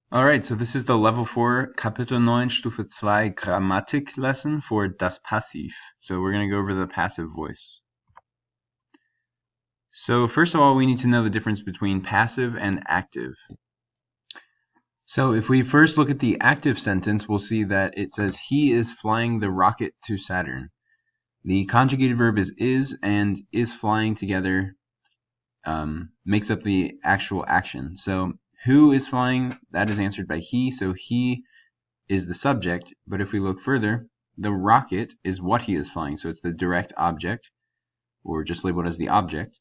Alright, so this is the Level 4 Kapitel 9 Stufe 2 Grammatik lesson for das Passiv. So we're going to go over the passive voice. So first of all, we need to know the difference between passive and active. So if we first look at the active sentence, we'll see that it says he is flying the rocket to Saturn. The conjugated verb is and is flying together makes up the actual action. So who is flying? That is answered by he, so he is the subject, but if we look further, the rocket is what he is flying, so it's the direct object, or just labeled as the object.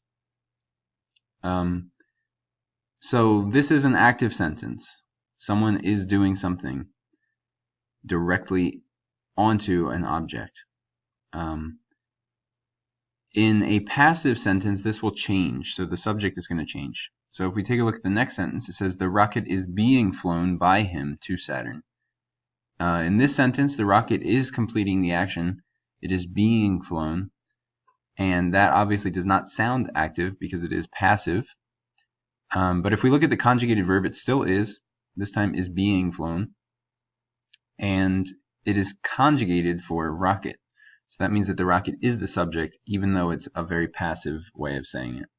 So this is an active sentence. Someone is doing something directly onto an object. In a passive sentence, this will change, so the subject is going to change. So if we take a look at the next sentence, it says the rocket is being flown by him to Saturn. In this sentence, the rocket is completing the action. It is being flown, and that obviously does not sound active because it is passive. But if we look at the conjugated verb, it still is. This time is being flown, and it is conjugated for rocket. So that means that the rocket is the subject, even though it's a very passive way of saying it.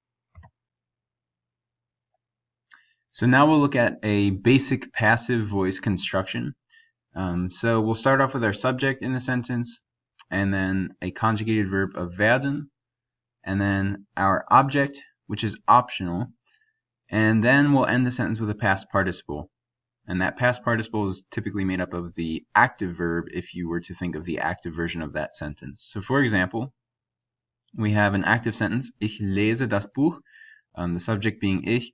So now we'll look at a basic passive voice construction. So we'll start off with our subject in the sentence, and then a conjugated verb of werden, and then our object, which is optional, and then we'll end the sentence with a past participle. And that past participle is typically made up of the active verb if you were to think of the active version of that sentence. So for example, we have an active sentence, ich lese das Buch, the subject being ich,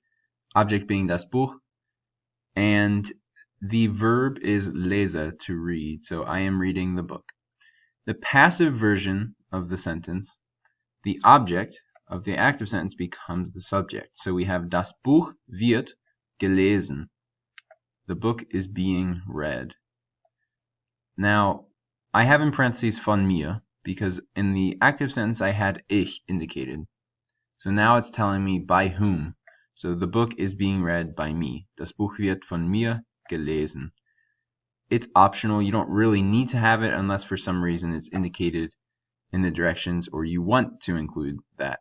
object being das Buch, and the verb is lese, to read, so I am reading the book. The passive version of the sentence, the object of the active sentence becomes the subject. So we have das Buch wird gelesen. The book is being read. Now, I have in parentheses von mir because in the active sentence I had ich indicated. So now it's telling me by whom. So the book is being read by me. Das Buch wird von mir gelesen. It's optional. You don't really need to have it unless for some reason it's indicated in the directions or you want to include that.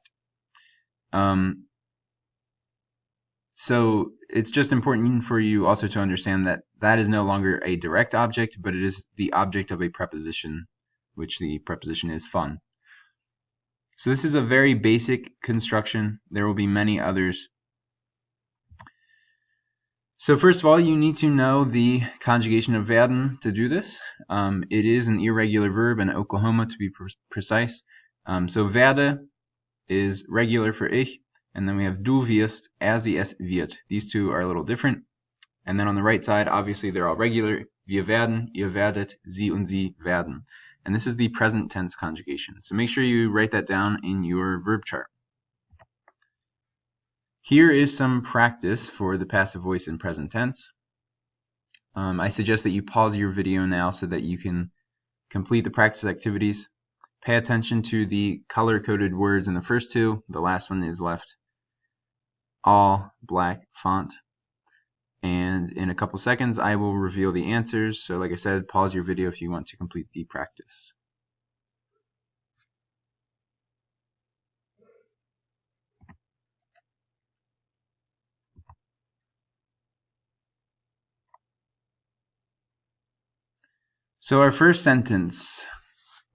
So it's just important for you also to understand that that is no longer a direct object, but it is the object of a preposition, which the preposition is von. So this is a very basic construction. There will be many others. So first of all, you need to know the conjugation of werden to do this. It is an irregular verb in Oklahoma to be precise. So werde is regular for ich, and then we have du wirst, er sie es wird. These two are a little different. And then on the right side, obviously they're all regular. Wir werden, ihr werdet, sie und sie werden. And this is the present tense conjugation. So make sure you write that down in your verb chart. Here is some practice for the passive voice in present tense. I suggest that you pause your video now so that you can complete the practice activities. Pay attention to the color-coded words in the first two. The last one is left all black font. And in a couple seconds, I will reveal the answers. So like I said, pause your video if you want to complete the practice. So our first sentence,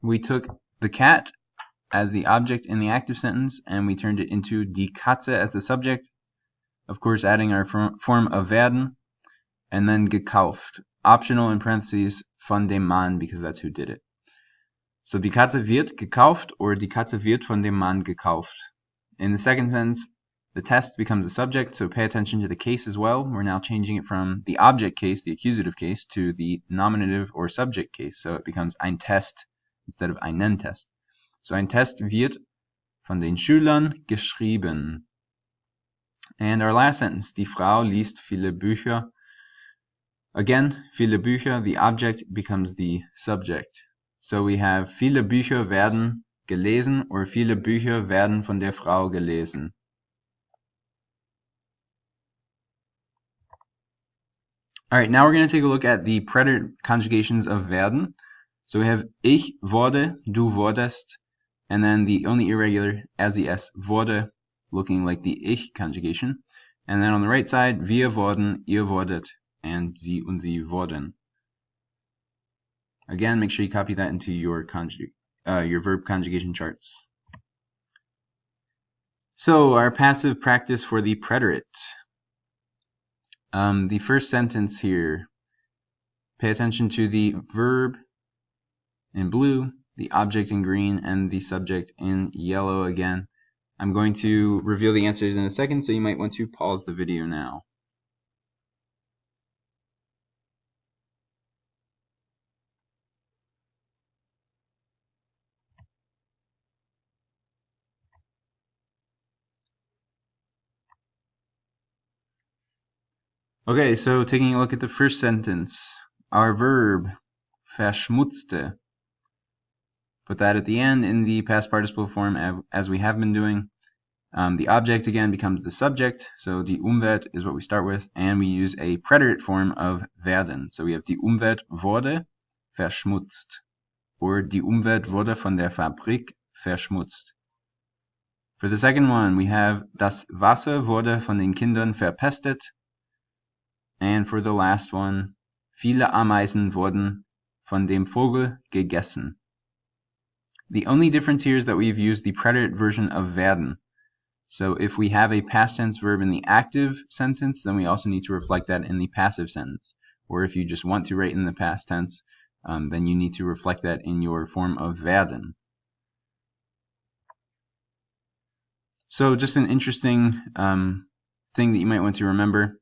we took the cat as the object in the active sentence, and we turned it into die Katze as the subject, of course adding our form of werden, and then gekauft, optional in parentheses, von dem Mann, because that's who did it. So die Katze wird gekauft, or die Katze wird von dem Mann gekauft. In the second sentence, the test becomes the subject, so pay attention to the case as well. We're now changing it from the object case, the accusative case, to the nominative or subject case, so it becomes ein Test instead of einen Test. So ein Test wird von den Schülern geschrieben. And our last sentence, die Frau liest viele Bücher. Again, viele Bücher, the object becomes the subject. So we have viele Bücher werden gelesen, or viele Bücher werden von der Frau gelesen. All right, now we're going to take a look at the preterite conjugations of werden. So we have ich wurde, du wurdest, and then the only irregular as the S, wurde, looking like the ich conjugation. And then on the right side, wir wurden, ihr wurdet, and sie und sie wurden. Again, make sure you copy that into your verb conjugation charts. So our passive practice for the preterite. The first sentence here, pay attention to the verb in blue, the object in green, and the subject in yellow again. I'm going to reveal the answers in a second, so you might want to pause the video now. Okay, so taking a look at the first sentence, our verb, verschmutzte. Put that at the end in the past participle form as we have been doing. The object again becomes the subject, so die Umwelt is what we start with, and we use a preterite form of werden. So we have die Umwelt wurde verschmutzt, or die Umwelt wurde von der Fabrik verschmutzt. For the second one, we have das Wasser wurde von den Kindern verpestet. And for the last one, viele Ameisen wurden von dem Vogel gegessen. The only difference here is that we've used the preterite version of werden. So if we have a past tense verb in the active sentence, then we also need to reflect that in the passive sentence. Or if you just want to write in the past tense, then you need to reflect that in your form of werden. So just an interesting thing that you might want to remember.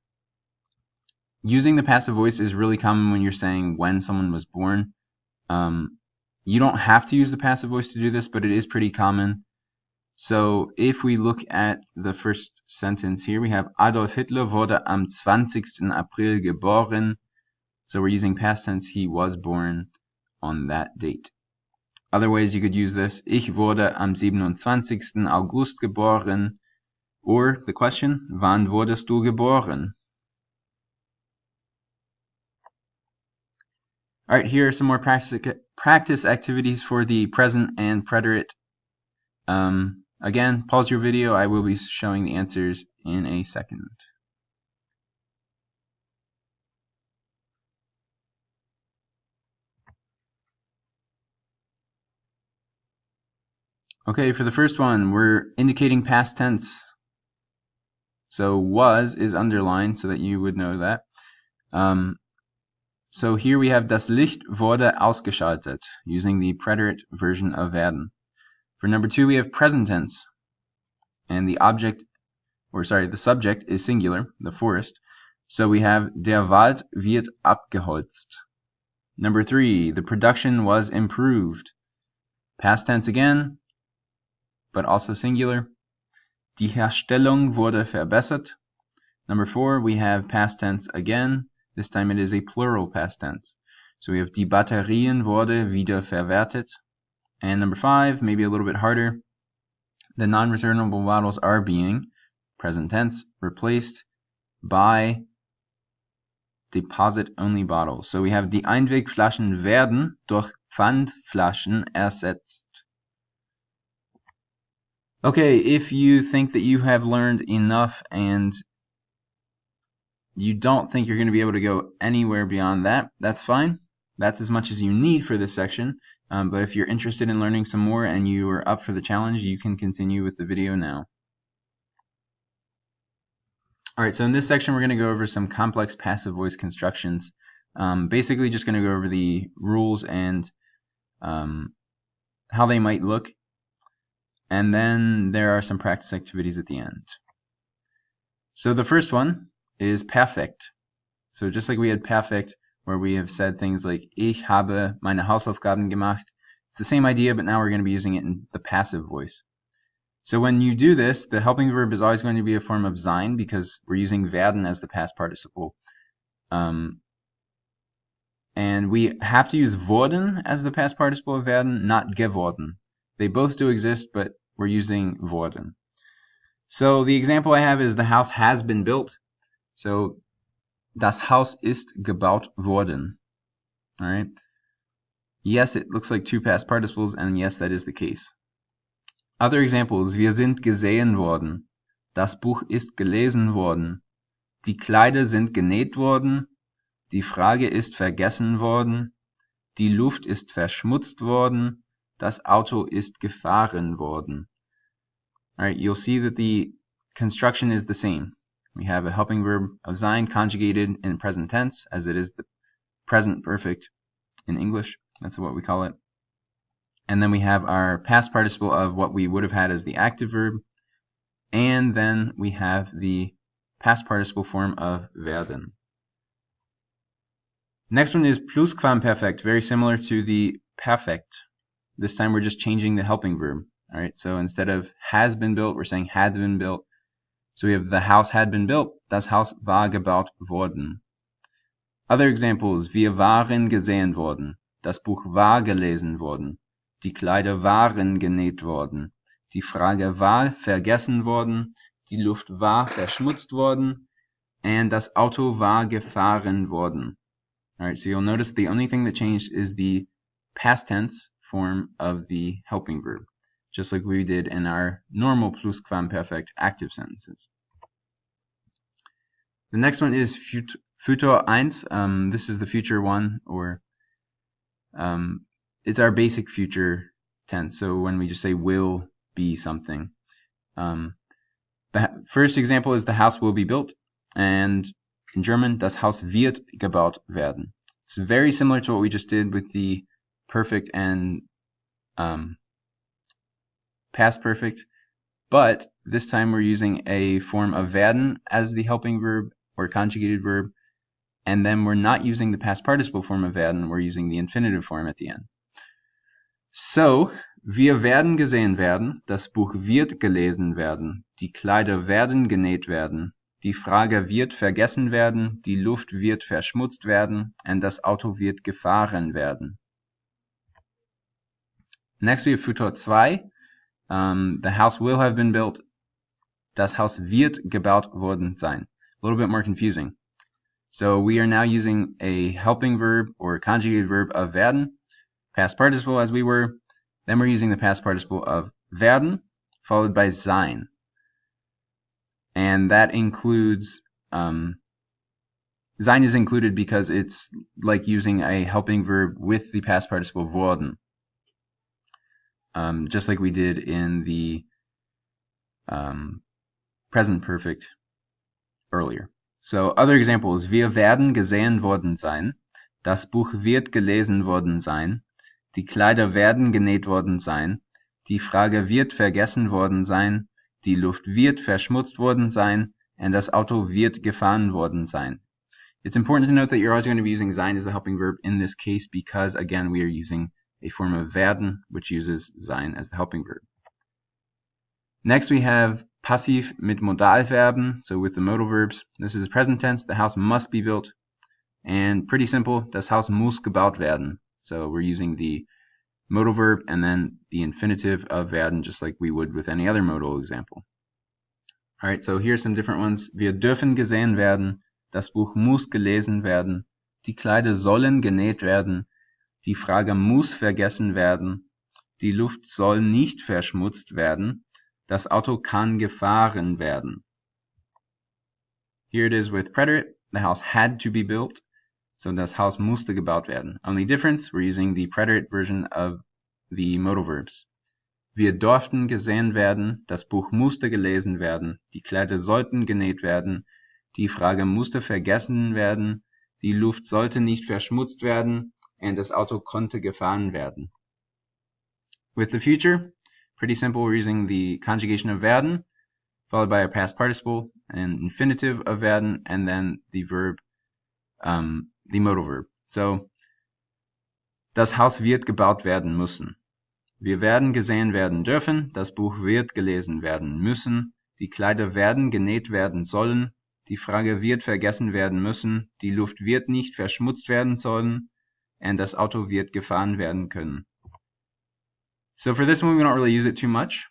Using the passive voice is really common when you're saying when someone was born. You don't have to use the passive voice to do this, but it is pretty common. So if we look at the first sentence here, we have Adolf Hitler wurde am 20. April geboren. So we're using past tense, he was born on that date. Other ways you could use this, ich wurde am 27. August geboren. Or the question, wann wurdest du geboren? All right, here are some more practice activities for the present and preterite. Again, pause your video. I will be showing the answers in a second. Okay, for the first one, we're indicating past tense. So was is underlined so that you would know that. So here we have das Licht wurde ausgeschaltet, using the preterite version of werden. For number two, we have present tense, and the subject is singular, the forest. So we have der Wald wird abgeholzt. Number three, the production was improved. Past tense again, but also singular. Die Herstellung wurde verbessert. Number four, we have past tense again. This time it is a plural past tense. So we have die Batterien wurde wieder verwertet. And number five, maybe a little bit harder, the non-returnable bottles are being, present tense, replaced by deposit-only bottles. So we have die Einwegflaschen werden durch Pfandflaschen ersetzt. Okay, if you think that you have learned enough and you don't think you're going to be able to go anywhere beyond that, that's fine. That's as much as you need for this section. But if you're interested in learning some more and you are up for the challenge, you can continue with the video now. Alright, so in this section we're going to go over some complex passive voice constructions. Basically just going to go over the rules and how they might look. And then there are some practice activities at the end. So the first one is perfect. So just like we had perfect, where we have said things like ich habe meine Hausaufgaben gemacht, it's the same idea, but now we're going to be using it in the passive voice. So when you do this, the helping verb is always going to be a form of sein because we're using werden as the past participle. And we have to use wurden as the past participle of werden, not geworden. They both do exist, but we're using wurden. So the example I have is the house has been built. So Das Haus ist gebaut worden. All right. Yes, it looks like two past participles, and yes, that is the case. Other examples. Wir sind gesehen worden. Das Buch ist gelesen worden. Die Kleider sind genäht worden. Die Frage ist vergessen worden. Die Luft ist verschmutzt worden. Das Auto ist gefahren worden. All right, you'll see that the construction is the same. We have a helping verb of sein conjugated in present tense, as it is the present perfect in English. That's what we call it. And then we have our past participle of what we would have had as the active verb. And then we have the past participle form of werden. Next one is Plusquamperfekt, very similar to the perfect. This time we're just changing the helping verb. All right, so instead of has been built, we're saying had been built. So we have the house had been built. Das Haus war gebaut worden. Other examples. Wir waren gesehen worden. Das Buch war gelesen worden. Die Kleider waren genäht worden. Die Frage war vergessen worden. Die Luft war verschmutzt worden. And das Auto war gefahren worden. All right, so you'll notice the only thing that changed is the past tense form of the helping verb, just like we did in our normal Plusquamperfekt active sentences. The next one is Futur 1. This is the future one, or it's our basic future tense. So when we just say will be something. The first example is the house will be built, and in German, das Haus wird gebaut werden. It's very similar to what we just did with the perfect and past perfect, but this time we're using a form of werden as the helping verb or conjugated verb, and then we're not using the past participle form of werden, we're using the infinitive form at the end. So, wir werden gesehen werden, das Buch wird gelesen werden, die Kleider werden genäht werden, die Frage wird vergessen werden, die Luft wird verschmutzt werden, and das Auto wird gefahren werden. Next we have Futur 2. The house will have been built. Das Haus wird gebaut worden sein. A little bit more confusing. So we are now using a helping verb or conjugated verb of werden, past participle as we were. Then we're using the past participle of werden, followed by sein. And that includes, sein is included because it's like using a helping verb with the past participle worden. Just like we did in the present perfect earlier. So other examples. Wir werden gesehen worden sein. Das Buch wird gelesen worden sein. Die Kleider werden genäht worden sein. Die Frage wird vergessen worden sein. Die Luft wird verschmutzt worden sein. And das Auto wird gefahren worden sein. It's important to note that you're always going to be using sein as the helping verb in this case because, again, we are using a form of werden, which uses sein as the helping verb. Next we have Passiv mit Modalverben, so with the modal verbs. This is present tense, the house must be built. And pretty simple, das Haus muss gebaut werden. So we're using the modal verb and then the infinitive of werden, just like we would with any other modal example. Alright, so here's some different ones. Wir dürfen gesehen werden, das Buch muss gelesen werden, die Kleider sollen genäht werden, die Frage muss vergessen werden, die Luft soll nicht verschmutzt werden, das Auto kann gefahren werden. Here it is with preterite. The house had to be built, so das Haus musste gebaut werden. Only difference, we're using the preterite version of the modal verbs. Wir durften gesehen werden, das Buch musste gelesen werden, die Kleider sollten genäht werden, die Frage musste vergessen werden, die Luft sollte nicht verschmutzt werden, and das Auto konnte gefahren werden. With the future, pretty simple, we're using the conjugation of werden, followed by a past participle, an infinitive of werden, and then the verb, the modal verb. So, das Haus wird gebaut werden müssen. Wir werden gesehen werden dürfen, das Buch wird gelesen werden müssen, die Kleider werden genäht werden sollen, die Frage wird vergessen werden müssen, die Luft wird nicht verschmutzt werden sollen, and das Auto wird gefahren werden können. So for this one, we don't really use it too much.